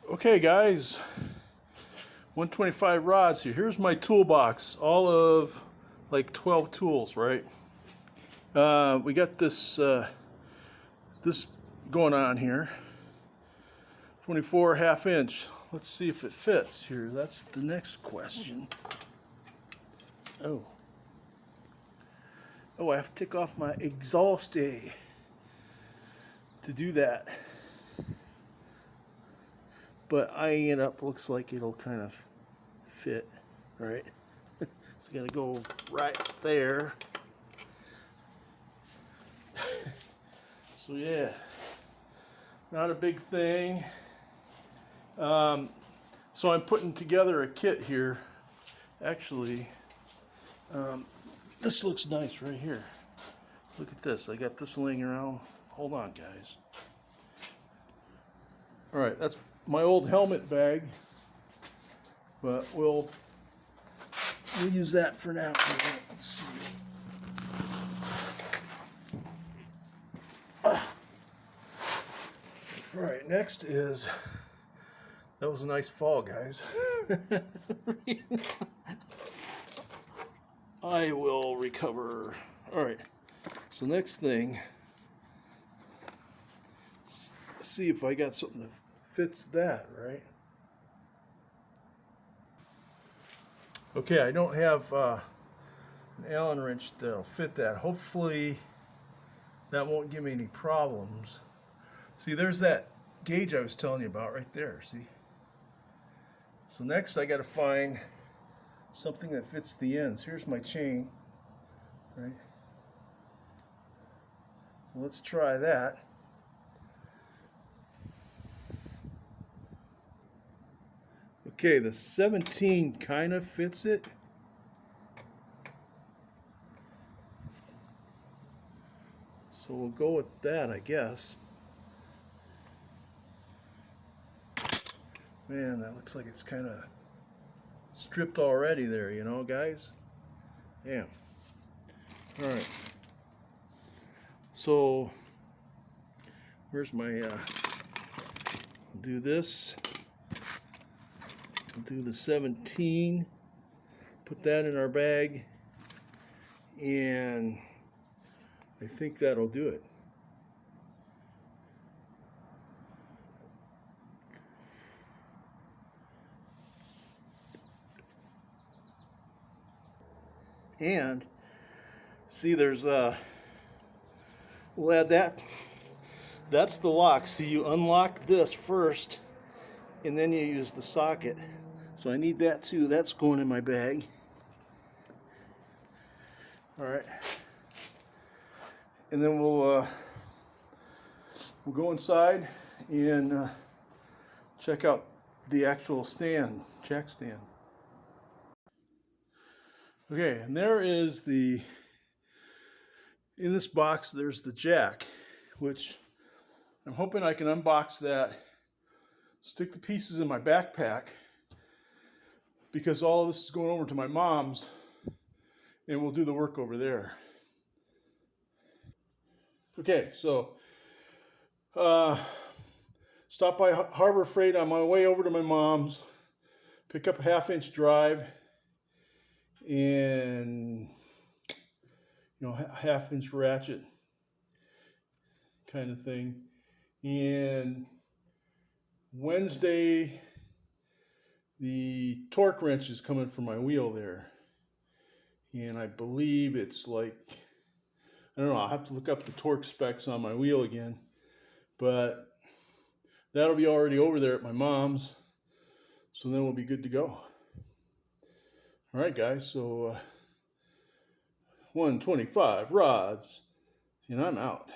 Okay guys, 125 rods here. Here's my toolbox, all of like 12 tools, right? We got this this going on here. 24 1/2 inch. Let's see if it fits here. That's the next question. Oh, I have to take off my exhaust to do that. But eyeing it up looks like it'll kind of fit, right? It's gonna go right there. So yeah, not a big thing. So I'm putting together a kit here. Actually, this looks nice right here. Look at this. I got this laying around. Hold on, guys. All right, that's my old helmet bag, but we'll use that for now. Let's see. All right, next is, that was a nice fall, guys. I will recover. All right, so next thing, see if I got something that fits that, right? Okay, I don't have an Allen wrench that'll fit that. Hopefully that won't give me any problems. See, there's that gauge I was telling you about right there, see? So next I got to find something that fits the ends. Here's my chain, right? So let's try that. Okay, the 17 kind of fits it. So we'll go with that, I guess. Man, that looks like it's kind of stripped already there, you know, guys? Damn. All right. So, where's my, do this. Do the 17, put that in our bag, and I think that'll do it. And see, there's we'll add that. That's the lock. See, you unlock this first, and then you use the socket. So I need that too. That's going in my bag. All right. And then we'll go inside and check out the actual stand, jack stand. Okay, and there is in this box, there's the jack, which I'm hoping I can unbox that, stick the pieces in my backpack, because all of this is going over to my mom's, and we'll do the work over there. Okay, so stop by Harbor Freight on my way over to my mom's, pick up a 1/2 inch drive, and a 1/2 inch ratchet kind of thing. And Wednesday, the torque wrench is coming for my wheel there, and I believe it's like, I don't know, I'll have to look up the torque specs on my wheel again, but that'll be already over there at my mom's, so then we'll be good to go. All right, guys, so 125 rods, and I'm out.